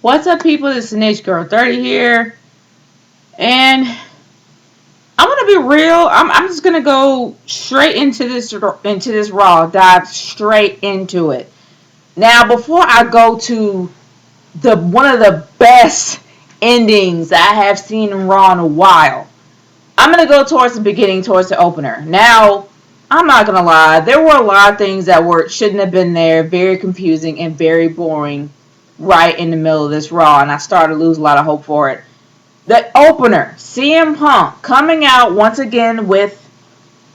What's up, people? This is Niche Girl 30 here, and I'm gonna be real. I'm just gonna go straight into this Raw. Dive straight into it. Now, before I go to the one of the best endings I have seen in Raw in a while, I'm gonna go towards the beginning, towards the opener. Now, I'm not gonna lie. There were a lot of things that shouldn't have been there. Very confusing and very boring. Right in the middle of this Raw, and I started to lose a lot of hope for it. The opener, CM Punk coming out once again with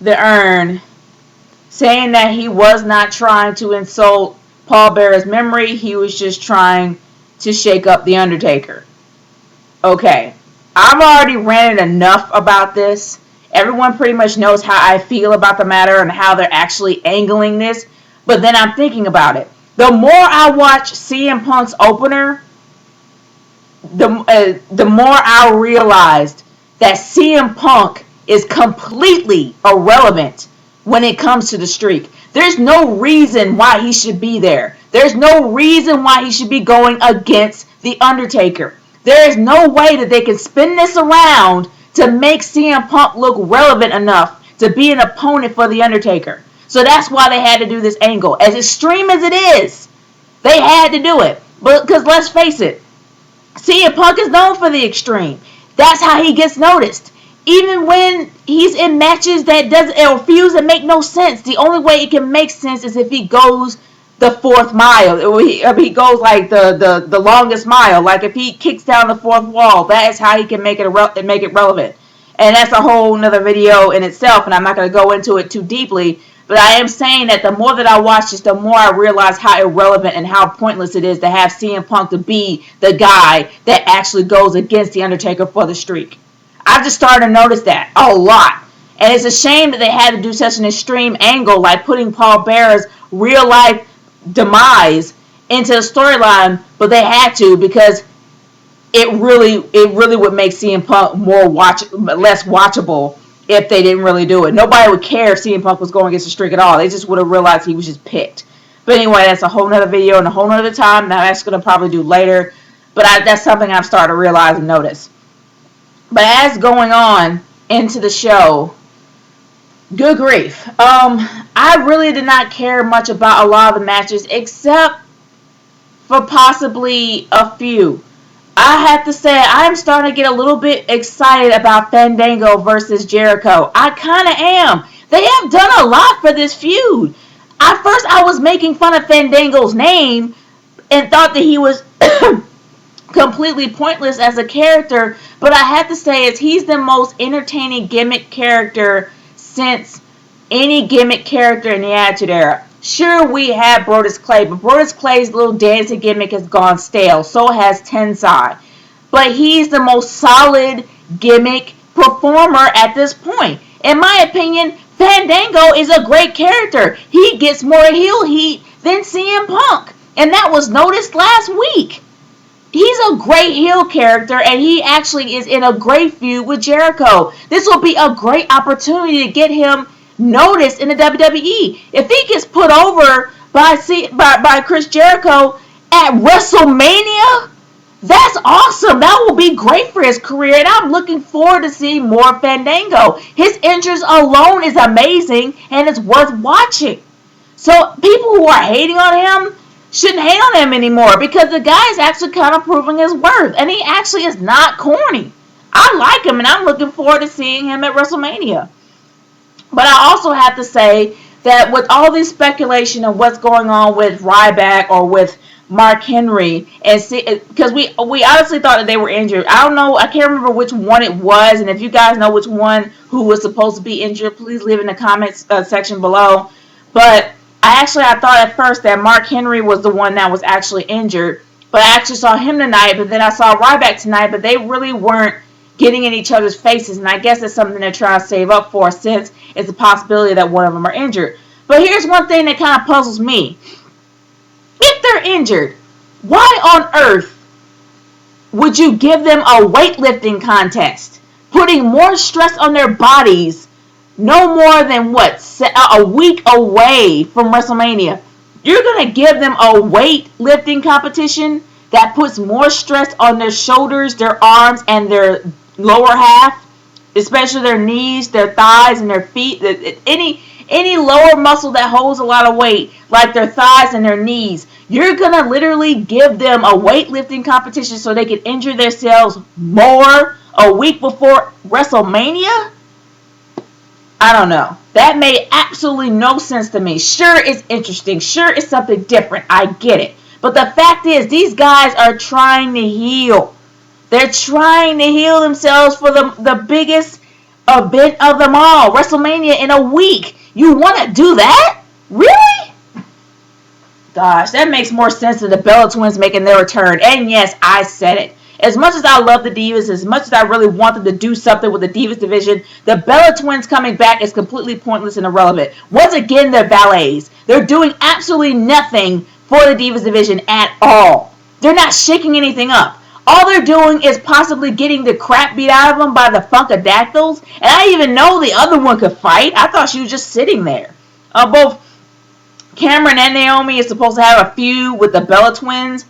the urn, saying that he was not trying to insult Paul Bearer's memory. He was just trying to shake up The Undertaker. Okay, I've already ranted enough about this. Everyone pretty much knows how I feel about the matter and how they're actually angling this. But then I'm thinking about it. The more I watch CM Punk's opener, the more I realized that CM Punk is completely irrelevant when it comes to the streak. There's no reason why he should be there. There's no reason why he should be going against The Undertaker. There is no way that they can spin this around to make CM Punk look relevant enough to be an opponent for The Undertaker. So that's why they had to do this angle. As extreme as it is, they had to do it. But because let's face it, CM Punk is known for the extreme. That's how he gets noticed. Even when he's in matches that doesn't or feuds that make no sense, the only way it can make sense is if he goes the fourth mile. If he goes like the longest mile. Like if he kicks down the fourth wall, that is how he can make it relevant. And that's a whole nother video in itself, and I'm not going to go into it too deeply. But I am saying that the more that I watch this, the more I realize how irrelevant and how pointless it is to have CM Punk to be the guy that actually goes against The Undertaker for the streak. I just started to notice that a lot. And it's a shame that they had to do such an extreme angle, like putting Paul Bearer's real life demise into the storyline, but they had to because it really would make CM Punk less watchable if they didn't really do it. Nobody would care if CM Punk was going against the streak at all. They just would have realized he was just picked. But anyway, that's a whole nother video and a whole nother time that I'm actually going to probably do later. But that's something I've started to realize and notice. But as going on into the show, good grief. I really did not care much about a lot of the matches except for possibly a few. I have to say, I'm starting to get a little bit excited about Fandango versus Jericho. I kind of am. They have done a lot for this feud. At first, I was making fun of Fandango's name and thought that he was completely pointless as a character, but I have to say, he's the most entertaining gimmick character since any gimmick character in the Attitude Era. Sure, we have Brodus Clay, but Brodus Clay's little dancing gimmick has gone stale. So has Tensai. But he's the most solid gimmick performer at this point. In my opinion, Fandango is a great character. He gets more heel heat than CM Punk. And that was noticed last week. He's a great heel character, and he actually is in a great feud with Jericho. This will be a great opportunity to get him noticed in the WWE. If he gets put over by Chris Jericho at WrestleMania, that's awesome. That will be great for his career, and I'm looking forward to seeing more Fandango. His entrance alone is amazing, and it's worth watching. So people who are hating on him shouldn't hate on him anymore because the guy is actually kind of proving his worth, and he actually is not corny. I like him, and I'm looking forward to seeing him at WrestleMania. But I also have to say that with all this speculation of what's going on with Ryback or with Mark Henry, and because we honestly thought that they were injured. I don't know. I can't remember which one it was. And if you guys know which one who was supposed to be injured, please leave in the comments section below. But I thought at first that Mark Henry was the one that was actually injured. But I actually saw him tonight. But then I saw Ryback tonight. But they really weren't getting in each other's faces, and I guess that's something they're trying to save up for since it's a possibility that one of them are injured. But here's one thing that kind of puzzles me. If they're injured, why on earth would you give them a weightlifting contest, putting more stress on their bodies no more than a week away from WrestleMania? You're going to give them a weightlifting competition that puts more stress on their shoulders, their arms, and their lower half, especially their knees, their thighs, and their feet. Any lower muscle that holds a lot of weight, like their thighs and their knees, you're gonna literally give them a weightlifting competition so they can injure themselves more a week before WrestleMania? I don't know. That made absolutely no sense to me. Sure, it's interesting. Sure, it's something different. I get it. But the fact is, these guys are trying to heal. They're trying to heal themselves for the biggest event of them all, WrestleMania, in a week. You want to do that? Really? Gosh, that makes more sense than the Bella Twins making their return. And yes, I said it. As much as I love the Divas, as much as I really want them to do something with the Divas division, the Bella Twins coming back is completely pointless and irrelevant. Once again, they're valets. They're doing absolutely nothing for the Divas division at all. They're not shaking anything up. All they're doing is possibly getting the crap beat out of them by the Funkadactyls. And I didn't even know the other one could fight. I thought she was just sitting there. Both Cameron and Naomi is supposed to have a feud with the Bella Twins.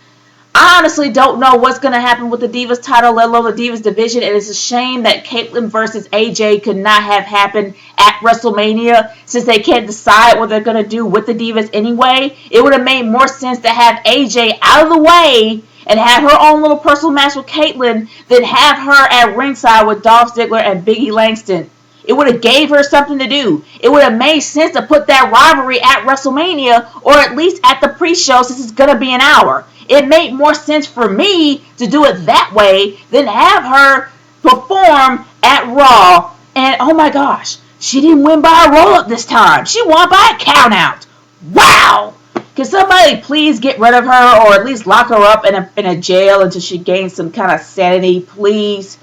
I honestly don't know what's going to happen with the Divas title, let alone the Divas division. And it's a shame that Kaitlyn versus AJ could not have happened at WrestleMania, since they can't decide what they're going to do with the Divas anyway. It would have made more sense to have AJ out of the way and have her own little personal match with Kaitlyn than have her at ringside with Dolph Ziggler and Biggie Langston. It would have gave her something to do. It would have made sense to put that rivalry at WrestleMania, or at least at the pre-show, since it's going to be an hour. It made more sense for me to do it that way than have her perform at Raw. And oh my gosh, she didn't win by a roll-up this time. She won by a count-out. Wow! Can somebody please get rid of her, or at least lock her up in a jail until she gains some kind of sanity, please?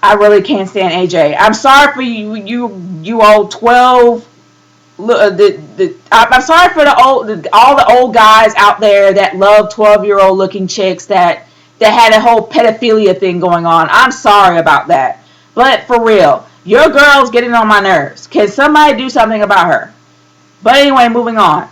I really can't stand AJ. I'm sorry for you old 12. I'm sorry for all the old guys out there that love 12-year-old looking chicks that had a whole pedophilia thing going on. I'm sorry about that. But for real, your girl's getting on my nerves. Can somebody do something about her? But anyway, moving on.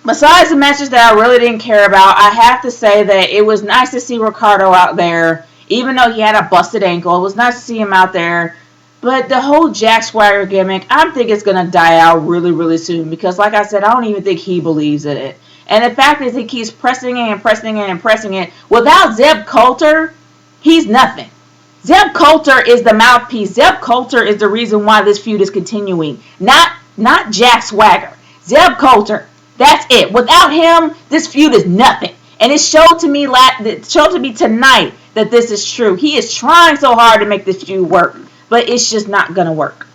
Besides the matches that I really didn't care about, I have to say that it was nice to see Ricardo out there. Even though he had a busted ankle, it was nice to see him out there. But the whole Jack Swagger gimmick, I think it's going to die out really, really soon. Because like I said, I don't even think he believes in it. And the fact is, he keeps pressing it and pressing it and pressing it. Without Zeb Coulter, he's nothing. Zeb Coulter is the mouthpiece. Zeb Coulter is the reason why this feud is continuing. Not Jack Swagger. Zeb Coulter. That's it. Without him, this feud is nothing. And it showed to me tonight that this is true. He is trying so hard to make this feud work, but it's just not going to work.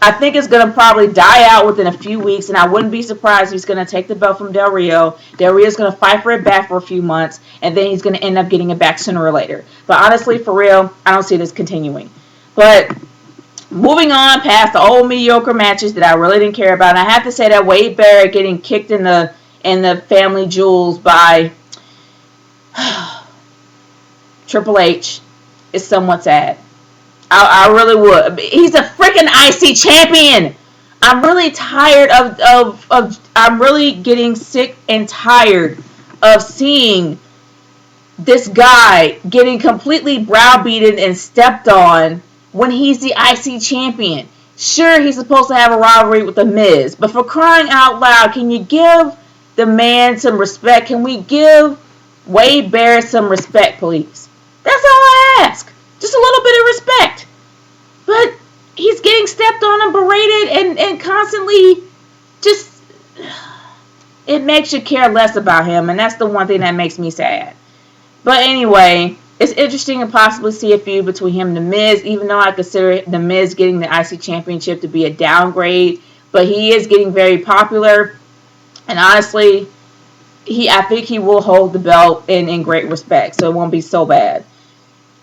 I think it's going to probably die out within a few weeks, and I wouldn't be surprised if he's going to take the belt from Del Rio. Del Rio's going to fight for it back for a few months, and then he's going to end up getting it back sooner or later. But honestly, for real, I don't see this continuing. But moving on past the old mediocre matches that I really didn't care about, and I have to say that Wade Barrett getting kicked in the family jewels by Triple H is somewhat sad. I really would. He's a freaking IC champion. I'm really tired of I'm really getting sick and tired of seeing this guy getting completely browbeaten and stepped on when he's the IC champion. Sure, he's supposed to have a rivalry with The Miz, but for crying out loud, can you give the man some respect? Can we give Wade Barrett some respect, please? That's all I ask. Just a little bit of respect. But he's getting stepped on and berated and constantly just... It makes you care less about him, and that's the one thing that makes me sad. But anyway, it's interesting to possibly see a feud between him and The Miz, even though I consider The Miz getting the IC Championship to be a downgrade. But he is getting very popular, and honestly, I think he will hold the belt in great respect, so it won't be so bad.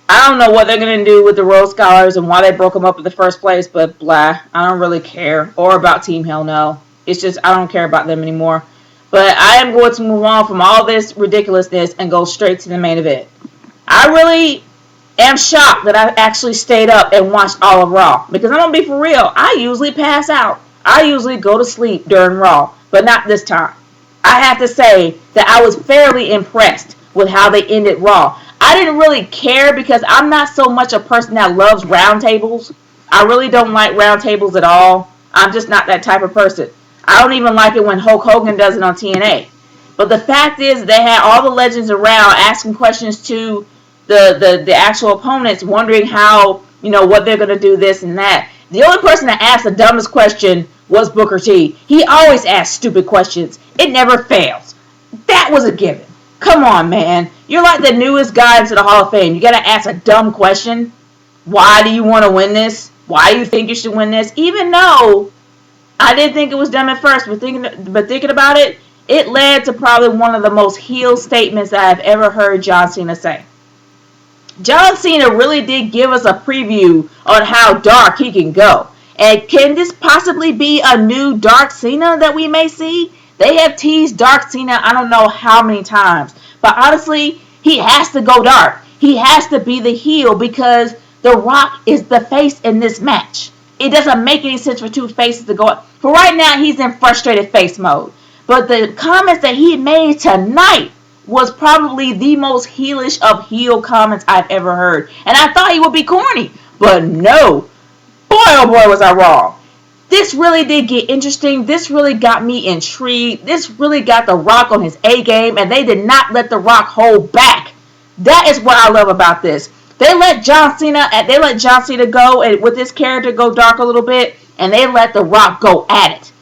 I don't know what they're going to do with the Rhodes Scholars and why they broke them up in the first place, but blah, I don't really care. Or about Team Hell No. It's just, I don't care about them anymore. But I am going to move on from all this ridiculousness and go straight to the main event. I really am shocked that I actually stayed up and watched all of Raw. Because I'm going to be for real, I usually pass out. I usually go to sleep during Raw, but not this time. I have to say that I was fairly impressed with how they ended Raw. I didn't really care because I'm not so much a person that loves roundtables. I really don't like roundtables at all. I'm just not that type of person. I don't even like it when Hulk Hogan does it on TNA. But the fact is, they had all the legends around asking questions to the actual opponents, wondering how, what they're going to do, this and that. The only person that asked the dumbest question was Booker T. He always asks stupid questions. It never fails. That was a given. Come on, man. You're like the newest guy into the Hall of Fame. You got to ask a dumb question. Why do you want to win this? Why do you think you should win this? Even though I didn't think it was dumb at first, but thinking about it, it led to probably one of the most heel statements that I've ever heard John Cena say. John Cena really did give us a preview on how dark he can go. And can this possibly be a new Dark Cena that we may see? They have teased Dark Cena I don't know how many times. But honestly, he has to go dark. He has to be the heel because The Rock is the face in this match. It doesn't make any sense for two faces to go up. For right now, he's in frustrated face mode. But the comments that he made tonight was probably the most heelish of heel comments I've ever heard. And I thought he would be corny. But no. Boy, oh boy, was I wrong. This really did get interesting. This really got me intrigued. This really got The Rock on his A game. And they did not let The Rock hold back. That is what I love about this. They let John Cena go and with this character go dark a little bit. And they let The Rock go at it.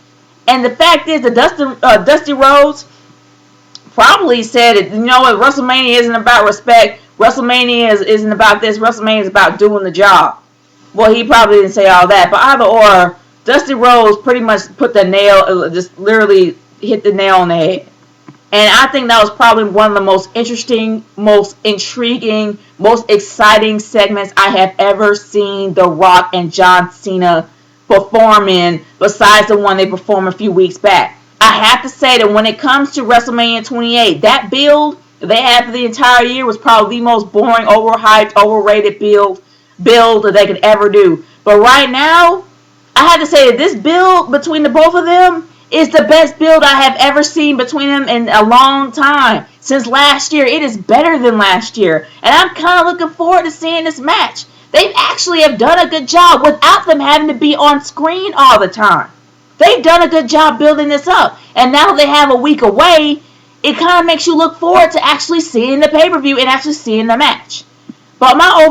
And the fact is that Dusty Rhodes probably said, what, WrestleMania isn't about respect. WrestleMania isn't about this. WrestleMania is about doing the job. Well, he probably didn't say all that. But either or, Dusty Rhodes pretty much put the nail, just literally hit the nail on the head. And I think that was probably one of the most interesting, most intriguing, most exciting segments I have ever seen The Rock and John Cena perform in, besides the one they performed a few weeks back. I have to say that when it comes to WrestleMania 28, that build they had for the entire year was probably the most boring, overhyped, overrated build that they could ever do. But right now, I have to say that this build between the both of them is the best build I have ever seen between them in a long time. Since last year, it is better than last year. And I'm kind of looking forward to seeing this match. They actually have done a good job without them having to be on screen all the time. They've done a good job building this up. And now they have a week away, it kind of makes you look forward to actually seeing the pay-per-view and actually seeing the match. But my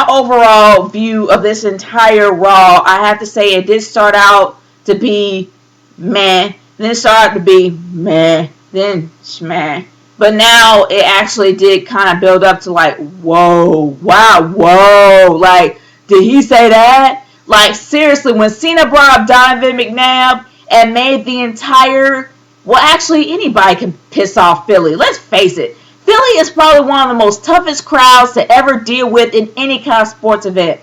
overall view of this entire Raw, I have to say it did start out to be meh. Then it started to be meh. Then schmeh. But now it actually did kind of build up to like, whoa, wow, whoa. Like, did he say that? Like, seriously, when Cena brought up Donovan McNabb and made the entire, well, actually, anybody can piss off Philly. Let's face it. Philly is probably one of the most toughest crowds to ever deal with in any kind of sports event.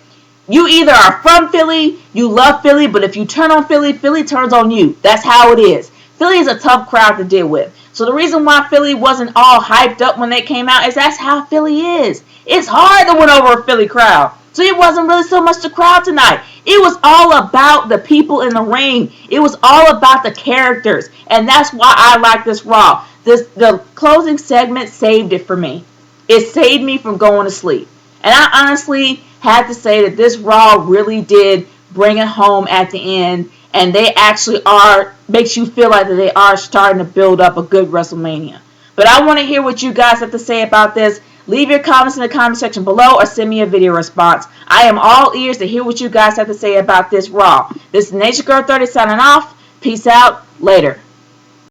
You either are from Philly, you love Philly, but if you turn on Philly, Philly turns on you. That's how it is. Philly is a tough crowd to deal with. So the reason why Philly wasn't all hyped up when they came out is that's how Philly is. It's hard to win over a Philly crowd. So it wasn't really so much the crowd tonight. It was all about the people in the ring. It was all about the characters. And that's why I like this Raw. The closing segment saved it for me. It saved me from going to sleep. And I honestly had to say that this Raw really did bring it home at the end. And they actually makes you feel like that they are starting to build up a good WrestleMania. But I want to hear what you guys have to say about this. Leave your comments in the comment section below or send me a video response. I am all ears to hear what you guys have to say about this Raw. This is Nature Girl 30 signing off. Peace out. Later.